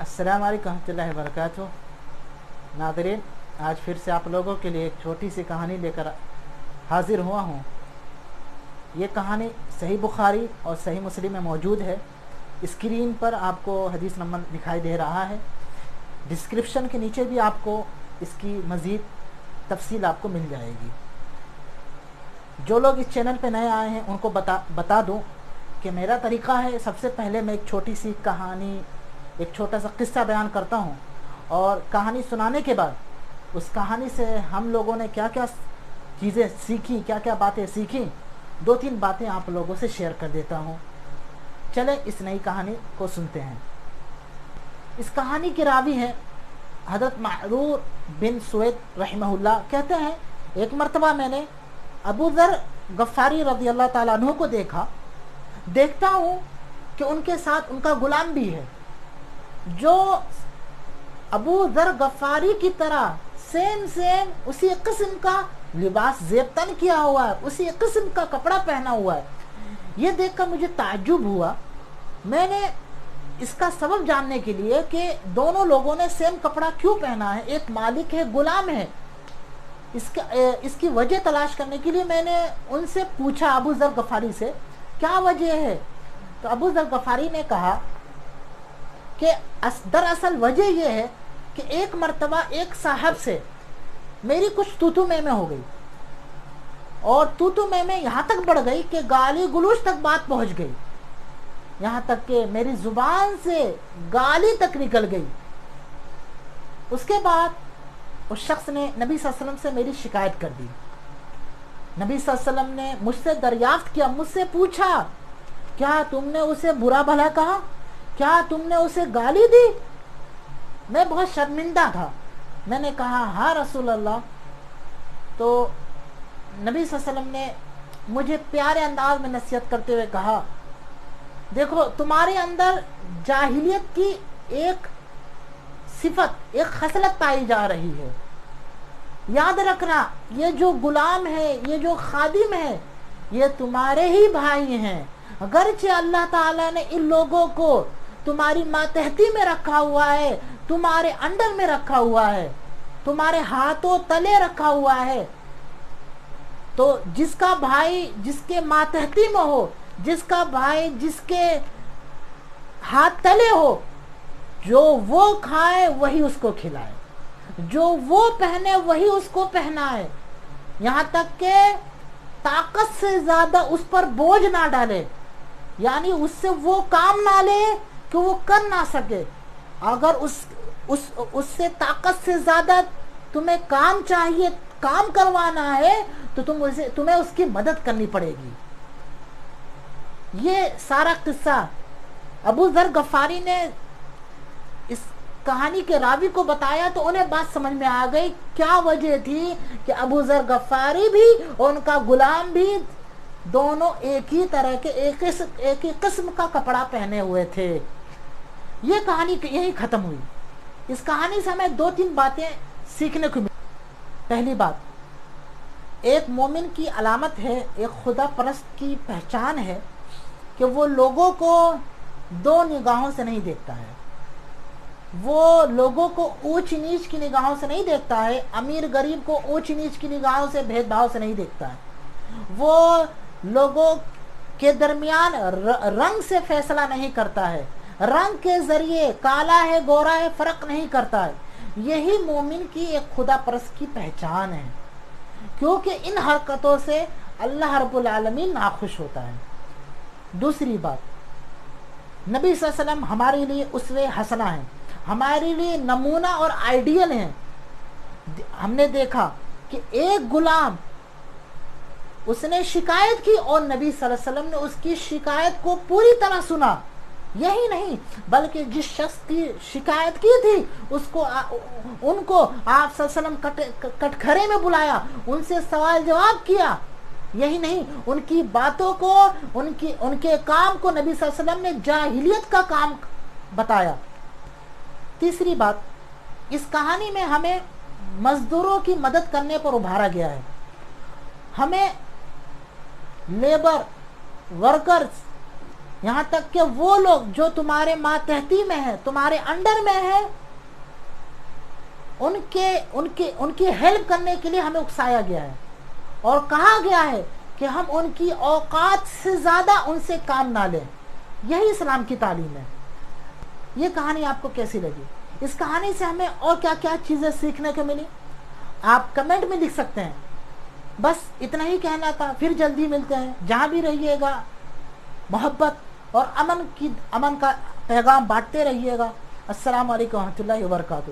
अस्सलाम वालेकुम रहमतुल्लाहि व बरकातुहू। नादरीन, आज फिर से आप लोगों के लिए एक छोटी सी कहानी लेकर हाजिर हुआ हूँ। ये कहानी सही बुखारी और सही मुस्लिम में मौजूद है। स्क्रीन पर आपको हदीस नंबर दिखाई दे रहा है। डिस्क्रिप्शन के नीचे भी आपको इसकी मज़ीद तफसील आपको मिल जाएगी। जो लोग इस चैनल पे नए आए हैं उनको बता दूं कि मेरा तरीक़ा है, सबसे पहले मैं एक छोटी सी कहानी, एक छोटा सा किस्सा बयान करता हूं और कहानी सुनाने के बाद उस कहानी से हम लोगों ने क्या क्या चीज़ें सीखी, क्या क्या बातें सीखी, 2-3 बातें आप लोगों से शेयर कर देता हूं। चले इस नई कहानी को सुनते हैं। इस कहानी के रावी हैं हज़रत मअरूर बिन सुवैद रहमहुल्लाह। कहते हैं, एक मरतबा मैंने अबू ज़र गफ़ारी रज़ी अल्लाह ताला अन्हु को देखता हूँ कि उनके साथ उनका गुलाम भी है जो अबू ज़र गफ़ारी की तरह सेम उसी किस्म का लिबास ज़ेबतन किया हुआ है, उसी किस्म का कपड़ा पहना हुआ है। ये देखकर मुझे ताज्जुब हुआ। मैंने इसका सबब जानने के लिए कि दोनों लोगों ने सेम कपड़ा क्यों पहना है, एक मालिक है, गुलाम है, इसकी वजह तलाश करने के लिए मैंने उनसे पूछा, अबू ज़र गफ़ारी से, क्या वजह है? तो अबू ज़र गफ़ारी ने कहा कि दरअसल वजह यह है कि एक मर्तबा एक साहब से मेरी कुछ तूतू में हो गई और तूतू में यहाँ तक बढ़ गई कि गाली गलौज तक बात पहुँच गई, यहाँ तक कि मेरी ज़ुबान से गाली तक निकल गई। उसके बाद उस शख्स ने नबी सल्लल्लाहु अलैहि वसल्लम से मेरी शिकायत कर दी। नबी सल्लल्लाहु अलैहि वसल्लम ने मुझसे दरियाफ्त किया, मुझसे पूछा, क्या तुमने उसे बुरा भला कहा, क्या तुमने उसे गाली दी? मैं बहुत शर्मिंदा था। मैंने कहा, हाँ रसूल अल्लाह। तो नबी सल्लल्लाहु अलैहि वसल्लम ने मुझे प्यारे अंदाज में नसीहत करते हुए कहा, देखो तुम्हारे अंदर जाहिलियत की एक सिफत, एक खसलत पाई जा रही है। याद रखना, ये जो गुलाम है, ये जो खादिम है, ये तुम्हारे ही भाई हैं। अगरचे अल्लाह ताला ने इन लोगों को तुम्हारी मातहती में रखा हुआ है, तुम्हारे अंडर में रखा हुआ है, तुम्हारे हाथों तले रखा हुआ है, तो जिसका भाई जिसके मातहती में हो, जिसका भाई जिसके हाथ तले हो, जो वो खाए वही उसको खिलाए, जो वो पहने वही उसको पहनाए, यहाँ तक के ताकत से ज्यादा उस पर बोझ ना डाले, यानी उससे वो काम ना ले कि वो कर ना सके। अगर उससे ताकत से ज्यादा तुम्हें काम चाहिए, काम करवाना है, तो तुम्हें उसकी मदद करनी पड़ेगी। ये सारा किस्सा अबू ज़र गफ़ारी ने इस कहानी के रावी को बताया तो उन्हें बात समझ में आ गई क्या वजह थी कि अबू ज़र गफ़ारी भी और उनका गुलाम भी दोनों एक ही तरह के एक ही किस्म का कपड़ा पहने हुए थे। ये कहानी यही खत्म हुई। इस कहानी से हमें 2-3 बातें सीखने को मिली। पहली बात, एक मोमिन की अलामत है, एक खुदा परस्त की पहचान है कि वो लोगों को 2 निगाहों से नहीं देखता है। वो लोगों को ऊंच नीच की निगाहों से नहीं देखता है, अमीर गरीब को ऊंच नीच की निगाहों से, भेदभाव से नहीं देखता है। वो लोगों के दरमियान रंग से फैसला नहीं करता है, रंग के जरिए काला है गोरा है फर्क नहीं करता है। यही मोमिन की एक खुदा परस्त की पहचान है, क्योंकि इन हरकतों से अल्लाह रब्बुल आलमीन नाखुश होता है। दूसरी बात, नबी सल्लल्लाहु अलैहि वसल्लम हमारे लिए उसवे हसना है, हमारे लिए नमूना और आइडियल है। हमने देखा कि एक गुलाम, उसने शिकायत की और नबी सल्लल्लाहु अलैहि वसल्लम ने उसकी शिकायत को पूरी तरह सुना। यही नहीं बल्कि जिस शख्स की शिकायत की थी उनको आप सल्लल्लाहु अलैहि वसल्लम कटघरे में बुलाया, उनसे सवाल जवाब किया। यही नहीं, उनकी बातों को, उनके काम को नबी सल्लल्लाहु अलैहि वसल्लम ने जाहिलियत का काम बताया। तीसरी बात, इस कहानी में हमें मजदूरों की मदद करने पर उभारा गया है। हमें लेबर वर्कर्स یہاں تک کہ وہ لوگ جو تمہارے ماتحتی میں ہیں، تمہارے انڈر میں ہیں، ان کی ہیلپ کرنے کے لیے ہمیں اکسایا گیا ہے، اور کہا گیا ہے کہ ہم ان کی اوقات سے زیادہ ان سے کام نہ لیں۔ یہی اسلام کی تعلیم ہے۔ یہ کہانی آپ کو کیسی لگی؟ اس کہانی سے ہمیں اور کیا کیا چیزیں سیکھنے کو ملی آپ کمنٹ میں لکھ سکتے ہیں۔ بس اتنا ہی کہنا تھا، پھر جلدی ملتے ہیں۔ جہاں بھی رہیے گا محبت اور امن کا پیغام بانٹتے رہیے گا۔ السلام علیکم ورحمۃ اللہ وبرکاتہ۔